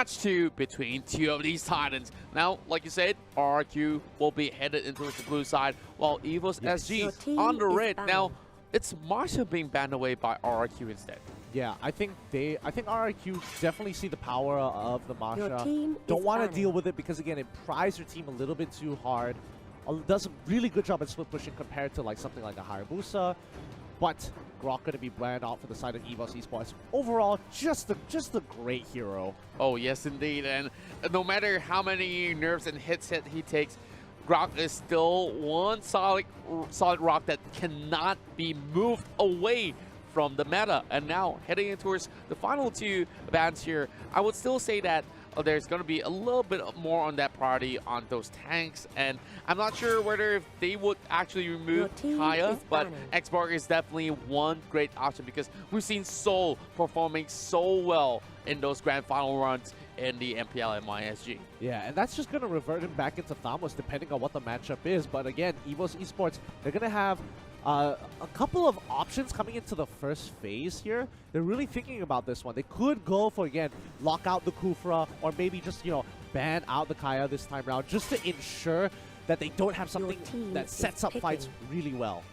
match 2 between 2 of these Titans. Now, like you said, RRQ will be headed into the blue side, while EVOS SG on the red. Now, it's Marsha being banned away by RRQ instead. Yeah, I think RRQ definitely see the power of the Masha. Don't want to deal with it because, again, it pries your team a little bit too hard. Does a really good job at split pushing compared to like something like a Hayabusa. But Grok going to be banned out for the side of EVOS Esports. Overall, just a great hero. Oh, yes, indeed. And no matter how many nerfs and hits he takes, Grok is still one solid rock that cannot be moved away from the meta. And now, heading in towards the final 2 bans here, I would still say that there's going to be a little bit more on that priority on those tanks. And I'm not sure whether if they would actually remove Kaya, but Xborg is definitely one great option because we've seen Seoul performing so well in those grand final runs in the MPL and MySG. Yeah, and that's just going to revert him back into Thamos depending on what the matchup is. But again, EVOS Esports, they're going to have a couple of options coming into the first phase here. They're really thinking about this one. They could go for, again, lock out the Kufra or maybe just, you know, ban out the Kaya this time around just to ensure that they don't have something that sets up fights really well.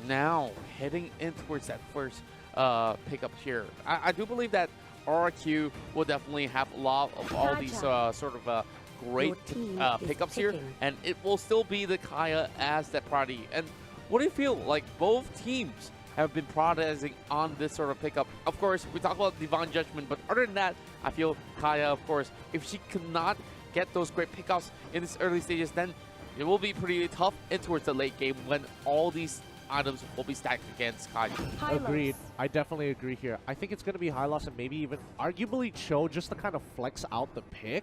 Now, heading in towards that first pickup here, I do believe that RRQ will definitely have a lot of all these sort of great pickups here, and it will still be the Kaya as that priority. And what do you feel like both teams have been prioritizing on this sort of pickup? Of course, we talk about Divine Judgment, but other than that, I feel Kaya, of course, if she cannot get those great pickups in these early stages, then it will be pretty tough in towards the late game when all these items will be stacked against Kaya. Agreed. I definitely agree here. I think it's going to be High Loss and maybe even arguably Cho just to kind of flex out the pick.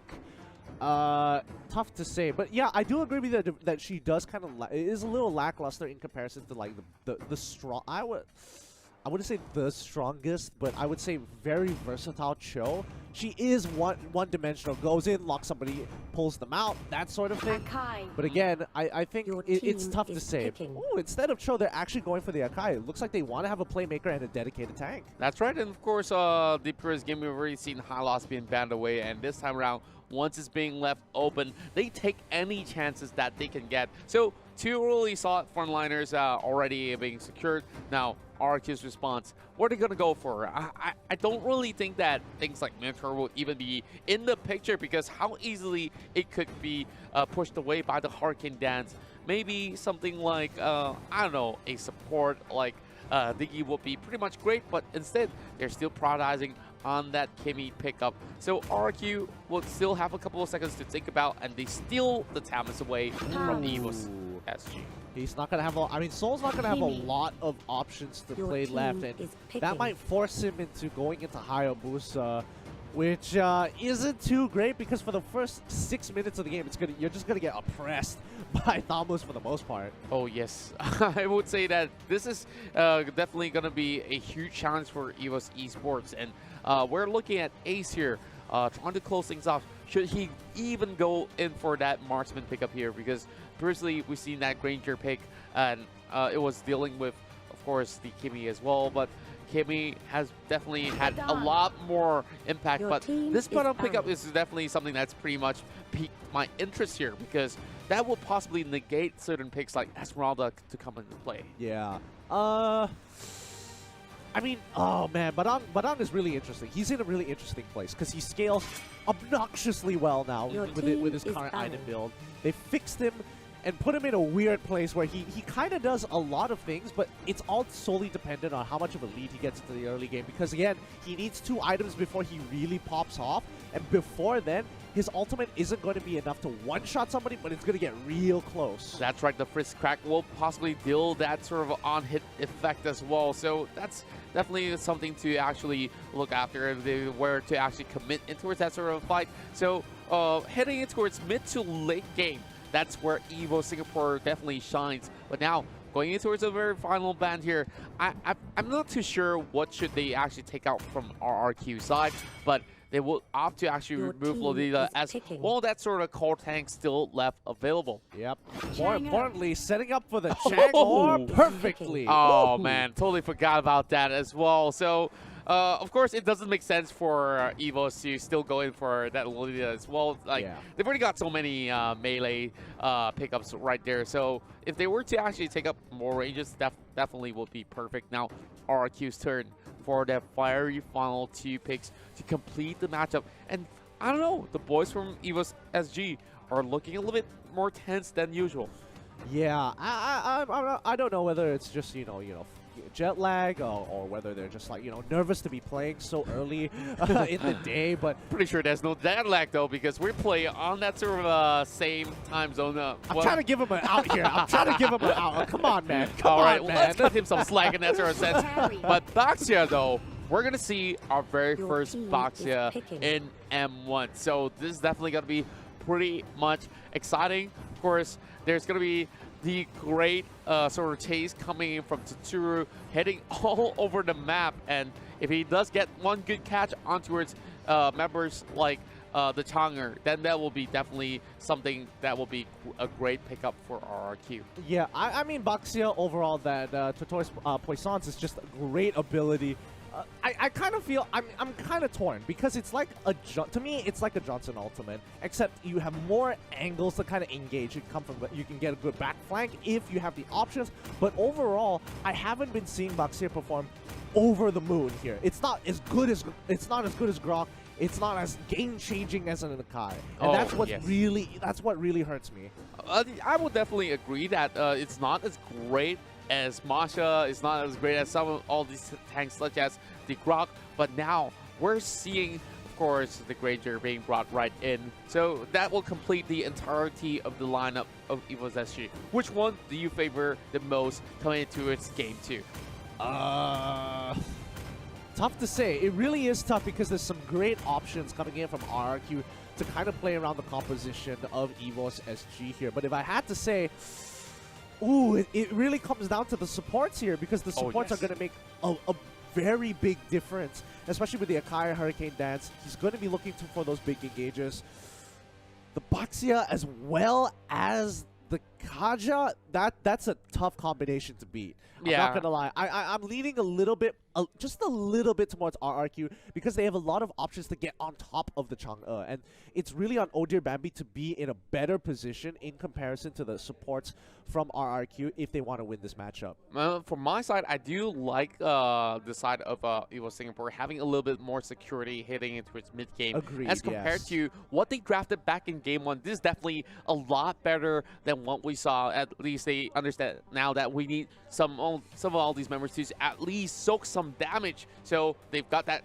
Tough to say, but yeah, I do agree with you that she does kind of is a little lackluster in comparison to like the strong. I wouldn't say the strongest, but I would say very versatile Cho. She is one-dimensional, goes in, locks somebody, pulls them out, that sort of thing. But again, I think it's tough to say. Ooh, instead of Cho, they're actually going for the Akai. It looks like they want to have a playmaker and a dedicated tank. That's right, and of course, the previous game we've already seen High Loss being banned away, and this time around, once it's being left open, they take any chances that they can get. So 2 really solid frontliners already being secured. Now, RRQ's response, what are they going to go for? I don't really think that things like Mentor will even be in the picture because how easily it could be pushed away by the Hurricane Dance. Maybe something like, I don't know, a support like Diggy would be pretty much great, but instead, they're still prioritizing on that Kimmy pickup. So RRQ will still have a couple of seconds to think about, and they steal the Tamas away from EVOS SG. He's not going to have I mean, Soul's not going to have a lot of options to play left, and that might force him into going into Hayabusa, which isn't too great because for the first 6 minutes of the game, you're just going to get oppressed by Thamos for the most part. Oh, yes. I would say that this is definitely going to be a huge challenge for EVOS Esports, and we're looking at Ace here, trying to close things off. Should he even go in for that marksman pickup here? Because previously we've seen that Granger pick, and it was dealing with, of course, the Kimmy as well. But Kimmy has definitely had a lot more impact. But this bottom pickup is definitely something that's pretty much piqued my interest here because that will possibly negate certain picks like Esmeralda to come into play. Yeah. I mean, oh man, Badang is really interesting. He's in a really interesting place because he scales obnoxiously well now with his current item build. They fixed him and put him in a weird place where he kind of does a lot of things, but it's all solely dependent on how much of a lead he gets into the early game. Because again, he needs 2 items before he really pops off, and before then, his ultimate isn't going to be enough to one-shot somebody, but it's going to get real close. That's right, the Frisk Crack will possibly deal that sort of on-hit effect as well. So that's definitely something to actually look after if they were to actually commit in towards that sort of fight. So heading in towards mid to late game, that's where EVO Singapore definitely shines. But now, going in towards the very final band here, I'm not too sure what should they actually take out from RRQ side, but they will opt to actually remove Lolita as well. That sort of core tank still left available. Yep. More importantly, setting up for the Chang'e perfectly. Oh man, totally forgot about that as well. So Of course, it doesn't make sense for EVOS to still go in for that Lolita as well. Like, they've already got so many melee pickups right there. So if they were to actually take up more ranges, definitely would be perfect. Now, RRQ's turn for their fiery final 2 picks to complete the matchup. And I don't know, the boys from EVOS SG are looking a little bit more tense than usual. Yeah, I don't know whether it's just you know jet lag or whether they're just like nervous to be playing so early in the day. But pretty sure there's no jet lag though, because we play on that sort of same time zone. I'm trying to give him an out here. I'm trying to give him an out. Oh, come on, man. Come on, man. Let's cut him some slack in that sort of sense. But Baxia though, we're gonna see our very first Baxia in M1. So this is definitely gonna be pretty much exciting. Of course, there's going to be the great sort of chase coming in from Tsuru, heading all over the map. And if he does get one good catch onto its members like the Chonger, then that will be definitely something that will be a great pickup for RRQ. Yeah, I mean, Baxia overall, that Tortoise Poissons is just a great ability. I kind of feel I'm kind of torn because it's like to me it's like a Johnson ultimate, except you have more angles to kind of engage. You can get a good back flank if you have the options, but overall I haven't been seeing Baxia perform over the moon here. It's not as good as Grok. It's not as game changing as an Akai, and that's what really hurts me. I will definitely agree that it's not as great as Masha, is not as great as some of all these tanks such as the Grok, but now we're seeing, of course, the Granger being brought right in. So that will complete the entirety of the lineup of EVOS SG. Which one do you favor the most coming into its game 2? Tough to say. It really is tough because there's some great options coming in from RRQ to kind of play around the composition of EVOS SG here. But if I had to say, ooh, it really comes down to the supports here, because the supports are going to make a very big difference, especially with the Akai Hurricane Dance. He's going to be looking for those big engages. The Baxia as well as the Kaja, that's a tough combination to beat. I'm not going to lie. I'm leaning a little bit, just a little bit towards RRQ because they have a lot of options to get on top of the Chang'e. And it's really on Odir Bambi to be in a better position in comparison to the supports from RRQ if they want to win this matchup. From my side, I do like the side of EVOS Singapore having a little bit more security hitting into its mid-game. Agreed, as compared to what they drafted back in Game 1. This is definitely a lot better than what we saw. At least they understand now that we need some of all these members to at least soak some damage. So they've got that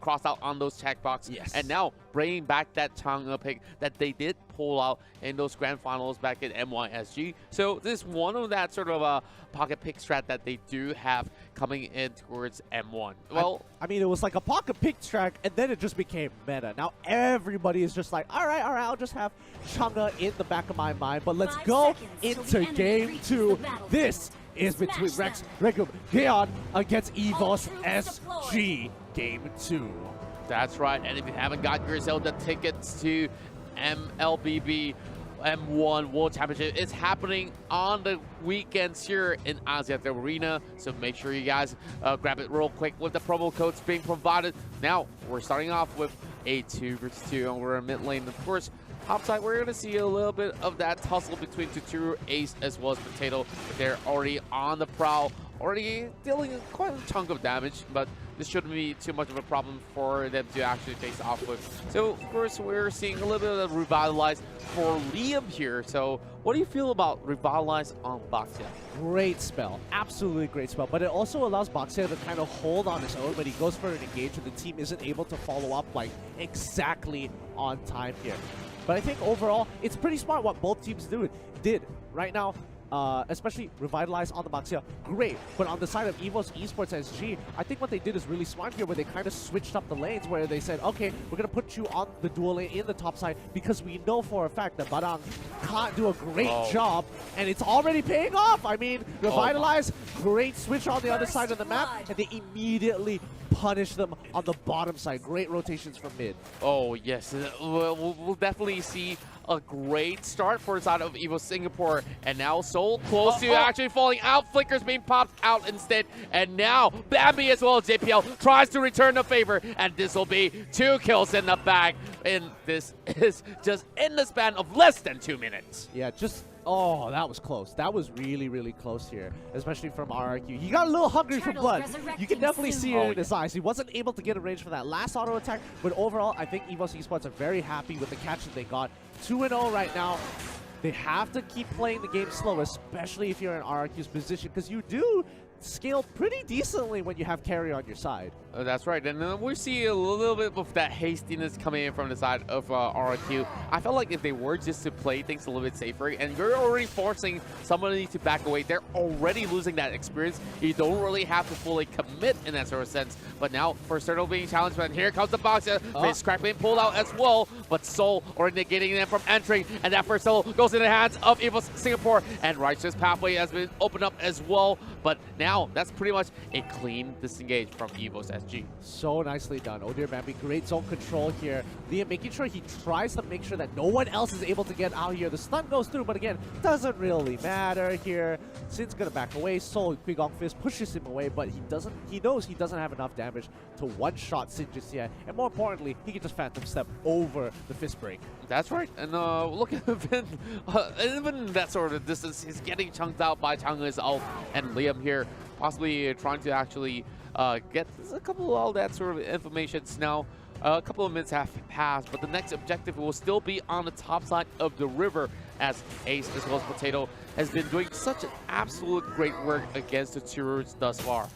crossed out on those checkbox. Yes. And now bringing back that Chang'e pick that they did pull out in those grand finals back in MYSG. So this is one of that sort of a pocket pick strat that they do have coming in towards M1. Well, I mean, it was like a pocket pick strat, and then it just became meta. Now everybody is just like, all right, I'll just have Chang'e in the back of my mind, but let's go into game 2. This is between Rex Gion against EVOS SG game 2. That's right, and if you haven't got yourself the tickets to MLBB M1 World Championship, it's happening on the weekends here in Asiat Arena, so make sure you guys grab it real quick with the promo codes being provided. Now, we're starting off with a 2 versus 2 over in mid lane. Of course, topside, we're going to see a little bit of that tussle between Tsuru, Ace, as well as Potato. They're already on the prowl, already dealing quite a chunk of damage, but this shouldn't be too much of a problem for them to actually face off with. So, of course, we're seeing a little bit of Revitalize for Liam here. So, what do you feel about Revitalize on Baxia? Great spell. Absolutely great spell. But it also allows Baxia to kind of hold on his own when he goes for an engage and the team isn't able to follow up like exactly on time here. But I think overall, it's pretty smart what both teams did right now. Especially Revitalize on the Baxia, great. But on the side of EVOS Esports SG, I think what they did is really smart here, where they kind of switched up the lanes, where they said, okay, we're going to put you on the dual lane in the top side because we know for a fact that Barang can't do a great job, and it's already paying off. I mean, Revitalize, great switch on the other side of the map, and they immediately punish them on the bottom side. Great rotations from mid. Oh, yes. We'll definitely see a great start for the side of EVOS Singapore. And now Soul close to actually falling out. Flicker's being popped out instead. And now Bambi as well as JPL tries to return the favor. And this will be 2 kills in the bag. And this is just in the span of less than 2 minutes. Yeah, just... Oh, that was close. That was really, really close here, especially from RRQ. He got a little hungry for blood. You can definitely see it in his eyes. He wasn't able to get a range for that last auto attack, but overall, I think EVOS Esports are very happy with the catch that they got. 2-0 right now. They have to keep playing the game slow, especially if you're in RRQ's position, because you do scale pretty decently when you have carry on your side. That's right, and we see a little bit of that hastiness coming in from the side of RRQ. I felt like if they were just to play things a little bit safer, and you're already forcing somebody to back away, they're already losing that experience. You don't really have to fully commit in that sort of sense. But now, for Turtle being challenged, and here comes the box. Face crack being pulled out as well, but Soul already negating them from entering, and that first Soul goes in the hands of EVOS Singapore, and Righteous Pathway has been opened up as well. But now, that's pretty much a clean disengage from EVOS SG. So nicely done. Oh dear, Bambi, great zone control here. Liam making sure he tries to make sure that no one else is able to get out here. The stun goes through, but again, doesn't really matter here. Sin's gonna back away. Soul Quigong Fist pushes him away, but he knows he doesn't have enough damage to one-shot Sin just yet. And more importantly, he can just Phantom Step over the Fist Break. That's right. And look at Vin. Even that sort of distance, he's getting chunked out by Chang's ult, and Liam here possibly trying to actually get a couple of all that sort of informations now. A couple of minutes have passed, but the next objective will still be on the top side of the river, as Ace as well as Potato has been doing such an absolute great work against the Tirurs thus far.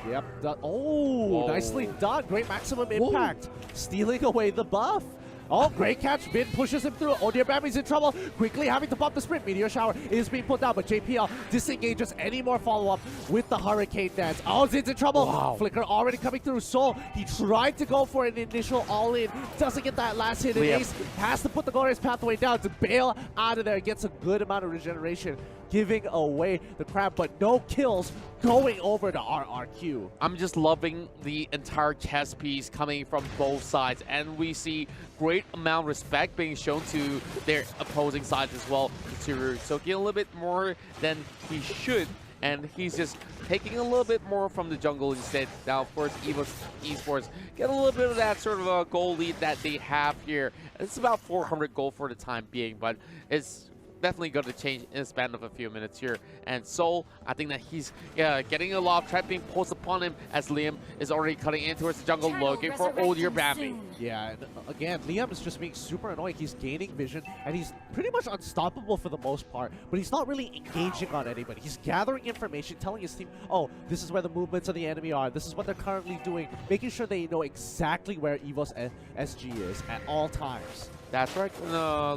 Yep. Oh, nicely done. Great maximum impact. Stealing away the buff. Oh, great catch. Bin pushes him through. Oh dear, Bambi's in trouble. Quickly having to pop the sprint. Meteor Shower is being put down, but JPL disengages any more follow-up with the Hurricane Dance. Oh, Zin's in trouble. Wow. Flicker already coming through. Soul, he tried to go for an initial all-in. Doesn't get that last hit. And Ace has to put the Glorious Pathway down to bail out of there. Gets a good amount of regeneration, giving away the crab, but no kills going over to RRQ. I'm just loving the entire chess piece coming from both sides, and we see great amount of respect being shown to their opposing sides as well. So getting a little bit more than he should, and he's just taking a little bit more from the jungle instead. Now, of course, EVOS Esports get a little bit of that sort of a goal lead that they have here. It's about 400 gold for the time being, but it's definitely going to change in the span of a few minutes here. And Soul, I think that he's getting a lot of trap being posed upon him, as Liam is already cutting in towards the jungle, looking for old year Bambi. Yeah, and again, Liam is just being super annoying. He's gaining vision, and he's pretty much unstoppable for the most part, but he's not really engaging on anybody. He's gathering information, telling his team, oh, this is where the movements of the enemy are, this is what they're currently doing, making sure they know exactly where EVOS SG is at all times. That's right.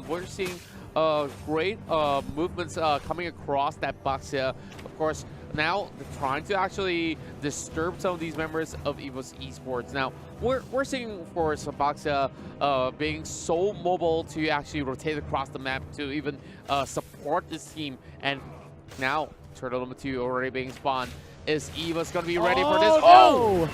We're seeing great movements coming across that box here. Of course, now they're trying to actually disturb some of these members of EVOS Esports. Now, we're seeing, of course, Boxia being so mobile to actually rotate across the map to even support this team. And now, Turtle number 2 already being spawned. Is EVOS going to be ready for this? Oh!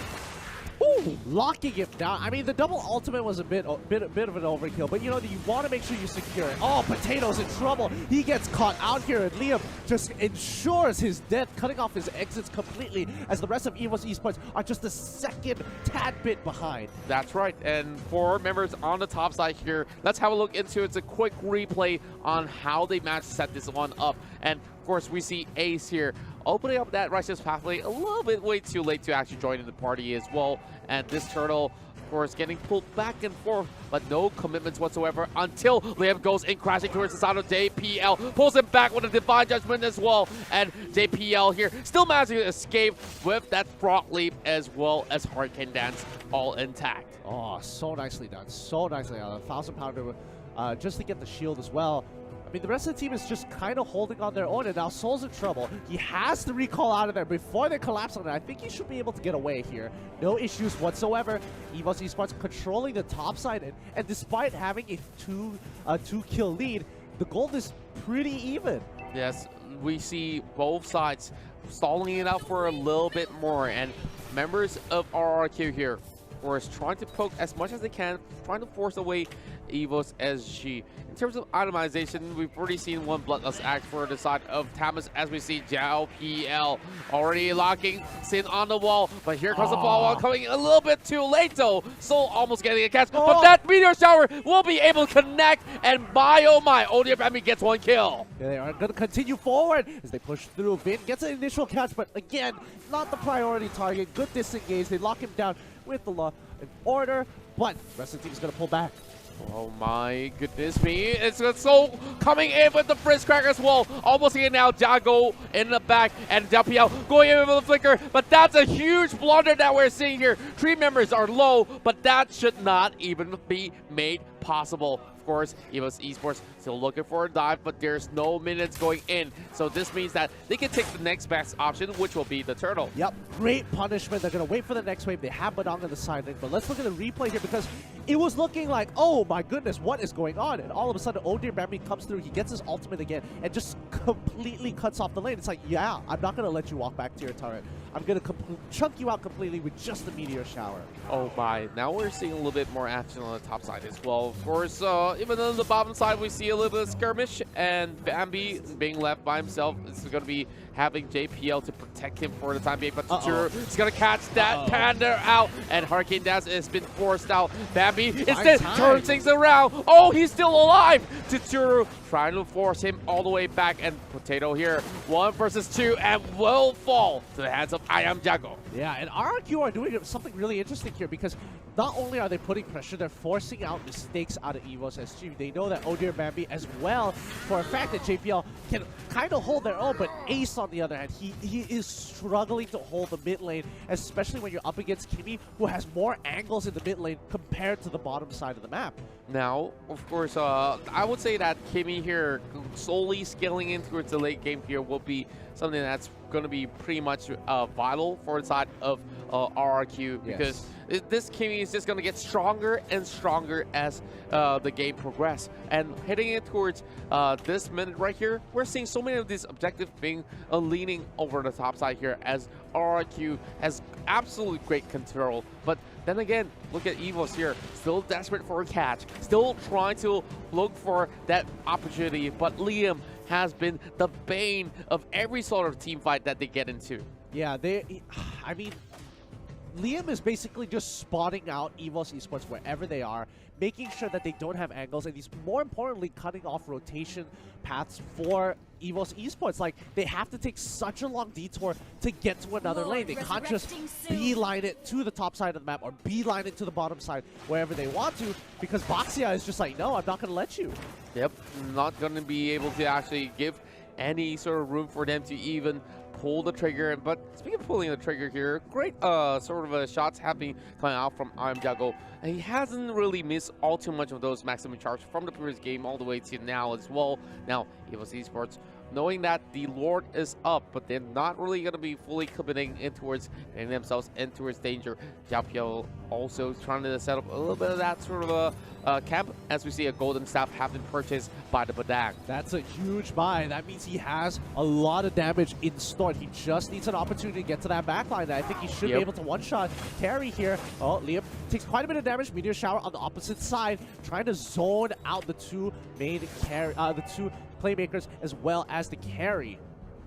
Ooh, locking him down. I mean, the double ultimate was a bit of an overkill, but you know, you want to make sure you secure it. Oh, Potato's in trouble. He gets caught out here, and Liam just ensures his death, cutting off his exits completely, as the rest of EVOS Esports are just a second tad bit behind. That's right, and for members on the top side here, let's have a look into it. It's a quick replay on how they managed to set this one up. And of course, we see Ace here opening up that Righteous Pathway a little bit way too late to actually join in the party as well. And this Turtle, of course, getting pulled back and forth, but no commitments whatsoever until Liam goes in crashing towards the side of JPL. Pulls him back with a Divine Judgment as well. And JPL here still managing to escape with that Frog Leap as well as Hurricane Dance all intact. Oh, so nicely done. So nicely done. 1,000 pounder just to get the shield as well. I mean, the rest of the team is just kind of holding on their own, and now Soul's in trouble. He has to recall out of there before they collapse on it. I think he should be able to get away here. No issues whatsoever. EVOS Esports controlling the top side, and despite having a two-kill lead, the gold is pretty even. Yes, we see both sides stalling it out for a little bit more, and members of RRQ here course, trying to poke as much as they can, trying to force away EVOS SG. In terms of itemization, we've already seen one Bloodlust Act for the side of Tamas, as we see Jiao PL already locking Sin on the wall. But here comes the follow-up coming a little bit too late, though. Soul almost getting a catch, but that Meteor Shower will be able to connect, and my oh my, ODFMB gets one kill. Yeah, they are going to continue forward as they push through. Vin gets an initial catch, but again, not the priority target. Good disengage. They lock him down with the law and order, but the rest of the team is going to pull back. Oh my goodness me. It's Soul coming in with the Frizz Cracker as well. Almost here now. Jago in the back and WPL going in with the flicker. But that's a huge blunder that we're seeing here. 3 members are low, but that should not even be made possible. Of course, EVOS Esports still looking for a dive, but there's no minutes going in. So this means that they can take the next best option, which will be the turtle. Yep, great punishment. They're going to wait for the next wave. They have Badong on the side lane, but let's look at the replay here because it was looking like, oh my goodness, what is going on? And all of a sudden, ODFMB comes through. He gets his ultimate again and just completely cuts off the lane. It's like, yeah, I'm not going to let you walk back to your turret. I'm going to chunk you out completely with just the Meteor Shower. Oh my, now we're seeing a little bit more action on the top side as well. Of course, even on the bottom side, we see a little bit of skirmish, and Bambi being left by himself is going to be having JPL to protect him for the time being, but Tsuru is going to catch that Panda out, and Hurricane Dash has been forced out. Bambi instead turns things around. Oh, he's still alive. Tsuru trying to force him all the way back, and Potato here, 1 versus 2, and will fall to the hands of I Am Jago. Yeah, and RRQ are doing something really interesting here because not only are they putting pressure, they're forcing out mistakes out of EVOS SG. They know that ODFMB as well, for a fact that JPL can kind of hold their own, but Ace on the other hand, he is struggling to hold the mid lane, especially when you're up against Kimmy, who has more angles in the mid lane compared to the bottom side of the map. Now, of course, I would say that Kimmy here solely scaling in towards the late game here will be something that's going to be pretty much vital for the side of RRQ, because this Kimmy is just going to get stronger and stronger as the game progresses. And heading in towards this minute right here, we're seeing so many of these objectives being leaning over the top side here, as RRQ has absolutely great control. But then again, look at EVOS here, still desperate for a catch, still trying to look for that opportunity, but Liam has been the bane of every sort of team fight that they get into. Yeah, I mean, Liam is basically just spotting out EVOS Esports wherever they are, making sure that they don't have angles, and he's more importantly cutting off rotation paths for EVOS Esports. Like, they have to take such a long detour to get to another lane. They can't just beeline it to the top side of the map or beeline it to the bottom side wherever they want to, because Boxia is just like, no, I'm not going to let you. Yep, not going to be able to actually give any sort of room for them to even pull the trigger. But speaking of pulling the trigger here, great sort of shots have been coming out from I Am Jago. And he hasn't really missed all too much of those maximum charge from the previous game all the way to now as well. Now, EVOS Esports, knowing that the Lord is up, but they're not really going to be fully committing in towards getting themselves in towards danger. Jiao also trying to set up a little bit of that sort of a camp, as we see a golden staff have been purchased by the Badang. That's a huge buy. That means he has a lot of damage in store. He just needs an opportunity to get to that backline. I think he should be able to one-shot carry here. Oh, Liam takes quite a bit of damage. Meteor Shower on the opposite side, trying to zone out the two main the two playmakers as well as the carry.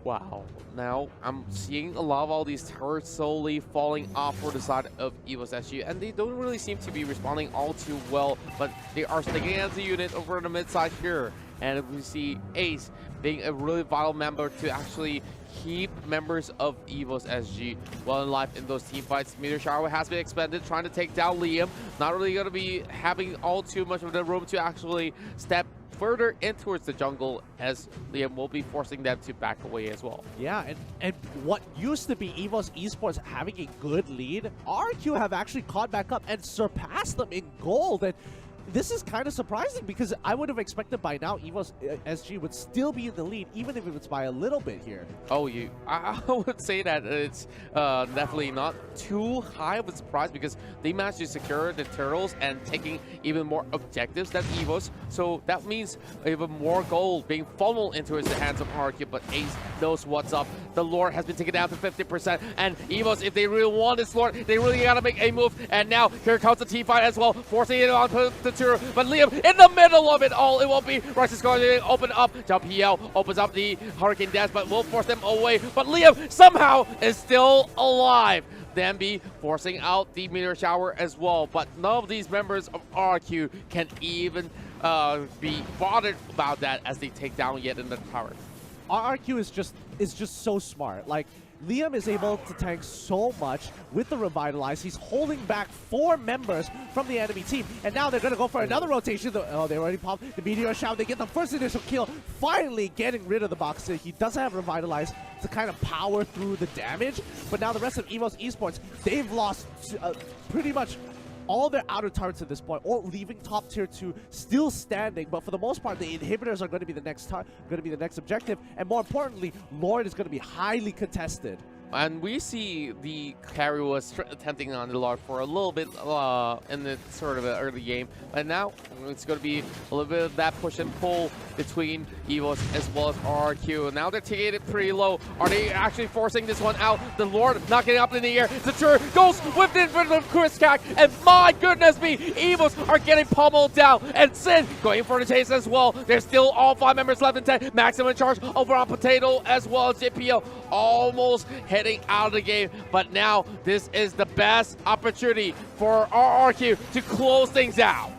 Wow. Now, I'm seeing a lot of all these turrets slowly falling off for the side of EVOS SG, and they don't really seem to be responding all too well, but they are sticking as a unit over the mid side here. And we see Ace being a really vital member to actually keep members of EVOS SG well in life in those team fights. Meteor Shower has been expended, trying to take down Liam. Not really going to be having all too much of the room to actually step further in towards the jungle, as Liam will be forcing them to back away as well. Yeah, and what used to be EVOS Esports having a good lead, RRQ have actually caught back up and surpassed them in gold. And this is kind of surprising because I would have expected by now EVOS SG would still be in the lead, even if it's by a little bit here. Oh, I would say that it's definitely not too high of a surprise because they managed to secure the turtles and taking even more objectives than EVOS. So that means even more gold being funneled into the hands of RRQ, but Ace knows what's up. The Lord has been taken down to 50%, and EVOS, if they really want this Lord, they really gotta make a move. And now here comes the team fight as well, forcing it on the Turo. But Liam in the middle of it all, it won't be. Rush is going to open up. JPL opens up the Hurricane Dash, but will force them away. But Liam somehow is still alive. Then be forcing out the meteor shower as well. But none of these members of RRQ can even be bothered about that as they take down yet another tower. RRQ is just so smart. Like, Liam is able to tank so much with the Revitalize. He's holding back 4 members from the enemy team. And now they're going to go for another rotation. Oh, they already popped the Meteor Shower. They get the first initial kill, finally getting rid of the box. He doesn't have Revitalize to kind of power through the damage. But now the rest of EVOS Esports, they've lost pretty much all their outer turrets at this point, or leaving top tier 2 still standing. But for the most part, the inhibitors are going to be the next objective, and more importantly, Lord is going to be highly contested. And we see the carry was attempting on the Lord for a little bit in the sort of early game, and now it's going to be a little bit of that push and pull between EVOS as well as RRQ. Now they're taking it pretty low. Are they actually forcing this one out? The Lord not getting up in the air. The Tur goes whipped in front of Chris Cack, and my goodness me, EVOS are getting pummeled down, and Sin going for the chase as well. There's still all 5 members left in 10. Maximum charge over on Potato as well as JPL almost heading out of the game, but now this is the best opportunity for RRQ to close things out.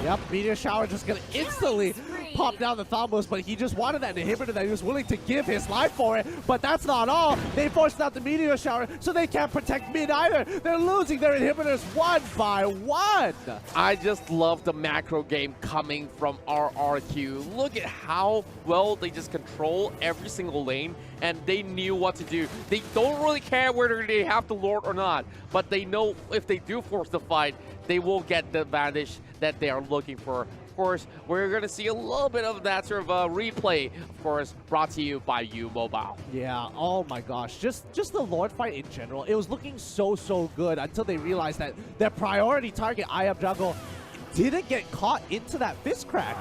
Yep, Meteor Shower just gonna instantly pop down the Thambos, but he just wanted that inhibitor that he was willing to give his life for it. But that's not all. They forced out the Meteor Shower, so they can't protect mid either. They're losing their inhibitors one by one. I just love the macro game coming from RRQ. Look at how well they just control every single lane, and they knew what to do. They don't really care whether they have the Lord or not, but they know if they do force the fight, they will get the advantage that they are looking for. Of course, we're going to see a little bit of that sort of replay, of course, brought to you by U-Mobile. Yeah, oh my gosh. Just the Lord fight in general, it was looking so good until they realized that their priority target, I Am Jungle, didn't get caught into that fist crack.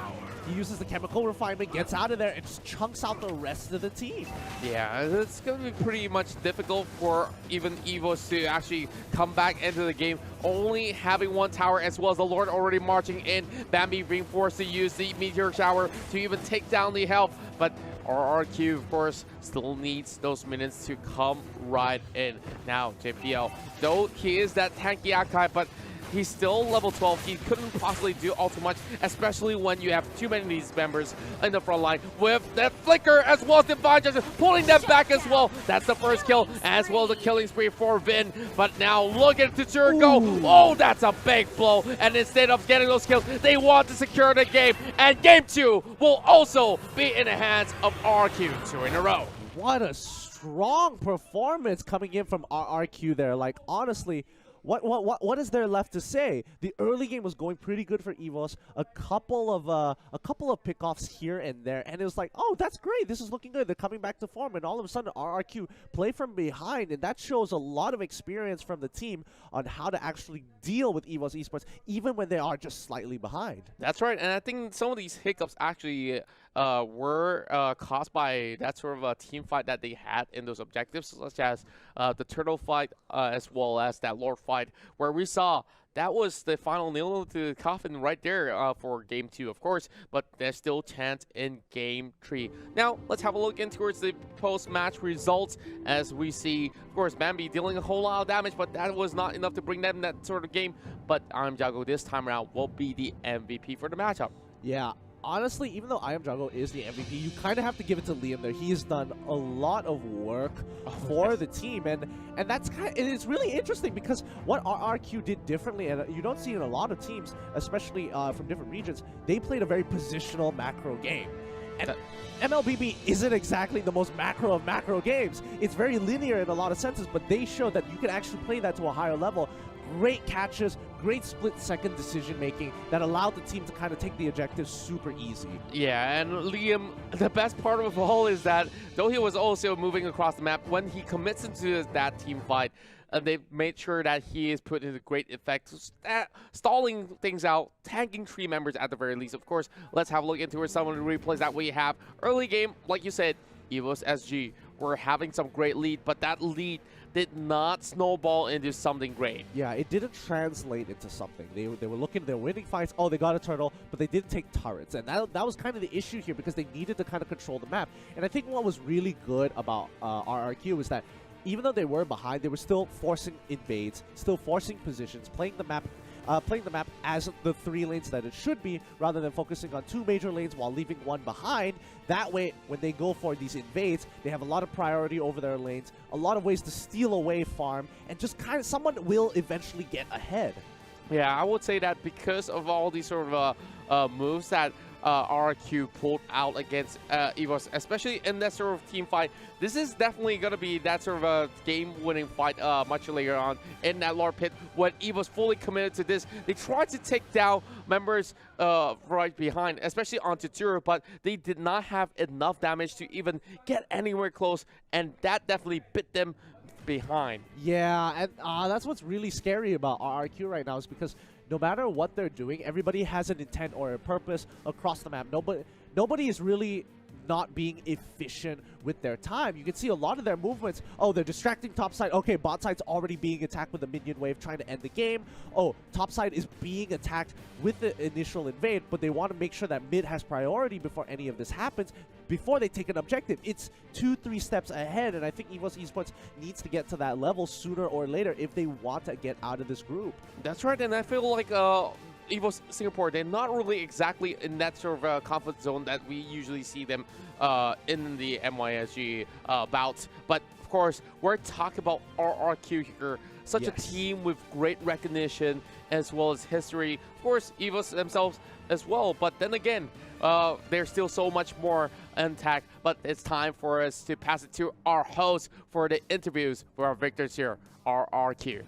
He uses the chemical refinement, gets out of there, and just chunks out the rest of the team. Yeah, it's going to be pretty much difficult for even EVOS to actually come back into the game, only having 1 tower as well as the Lord already marching in. Bambi being forced to use the Meteor Shower to even take down the health, but RRQ, of course, still needs those minutes to come right in. Now, JPL, though he is that tanky archetype, but he's still level 12. He couldn't possibly do all too much, especially when you have too many of these members in the front line with that flicker as well as Divine Judgment, pulling them back as well. That's the first kill, as well as the killing spree for Vin. But now look at the Tur go. Oh, that's a big blow. And instead of getting those kills, they want to secure the game. And game 2 will also be in the hands of RRQ 2 in a row. What a strong performance coming in from RRQ there. Like, honestly, what is there left to say? The early game was going pretty good for EVOS. A couple of pickoffs here and there, and it was like, oh, that's great. This is looking good. They're coming back to form, and all of a sudden, RRQ play from behind, and that shows a lot of experience from the team on how to actually deal with EVOS Esports, even when they are just slightly behind. That's right, and I think some of these hiccups actually were caused by that sort of a team fight that they had in those objectives, such as the turtle fight as well as that Lord fight, where we saw that was the final nail to the coffin right there for game 2, of course, but there's still chance in game 3. Now, let's have a look in towards the post-match results as we see, of course, Bambi dealing a whole lot of damage, but that was not enough to bring them that sort of game. But I Am Jago this time around will be the MVP for the matchup. Yeah. Honestly, even though I Am Jungle is the MVP, you kind of have to give it to Liam there. He has done a lot of work for the team, and that's it's really interesting because what RRQ did differently, and you don't see in a lot of teams, especially from different regions, they played a very positional macro game. And MLBB isn't exactly the most macro of macro games. It's very linear in a lot of senses, but they show that you can actually play that to a higher level. great catches, great split-second decision-making that allowed the team to kind of take the objective super easy. Yeah, and Liam, the best part of all is that though he was also moving across the map, when he commits into that team fight, they've made sure that he is put into great effect, stalling things out, tanking 3 members at the very least. Of course, let's have a look into some of the replays that we have. Early game, like you said, EVOS SG were having some great lead, but that lead did not snowball into something great. Yeah, it didn't translate into something. They were looking, they're winning fights. Oh, they got a turtle, but they didn't take turrets. And that was kind of the issue here because they needed to kind of control the map. And I think what was really good about RRQ was that even though they were behind, they were still forcing invades, still forcing positions, playing the map as the 3 lanes that it should be, rather than focusing on 2 major lanes while leaving 1 behind. That way, when they go for these invades, they have a lot of priority over their lanes, a lot of ways to steal away farm, and just kind of someone will eventually get ahead. Yeah, I would say that because of all these sort of moves that RRQ pulled out against EVOS, especially in that sort of team fight, this is definitely going to be that sort of a game-winning fight much later on in that lore pit. When EVOS fully committed to this, they tried to take down members right behind, especially on Tsuru, but they did not have enough damage to even get anywhere close, and that definitely bit them behind. Yeah, and that's what's really scary about RRQ right now, is because no matter what they're doing, everybody has an intent or a purpose across the map. Nobody is really not being efficient with their time. You can see a lot of their movements. Oh, they're distracting top side. Okay, bot side's already being attacked with a minion wave trying to end the game. Oh, top side is being attacked with the initial invade, but they want to make sure that mid has priority before any of this happens, before they take an objective. It's 2-3 steps ahead, and I think EVOS Esports needs to get to that level sooner or later if they want to get out of this group. That's right, and I feel like EVOS Singapore, they're not really exactly in that sort of comfort zone that we usually see them in the MYSG bouts. But of course, we're talking about RRQ here, such a team with great recognition as well as history. Of course, EVOS themselves as well. But then again, there's still so much more intact. But it's time for us to pass it to our host for the interviews for our victors here, RRQ.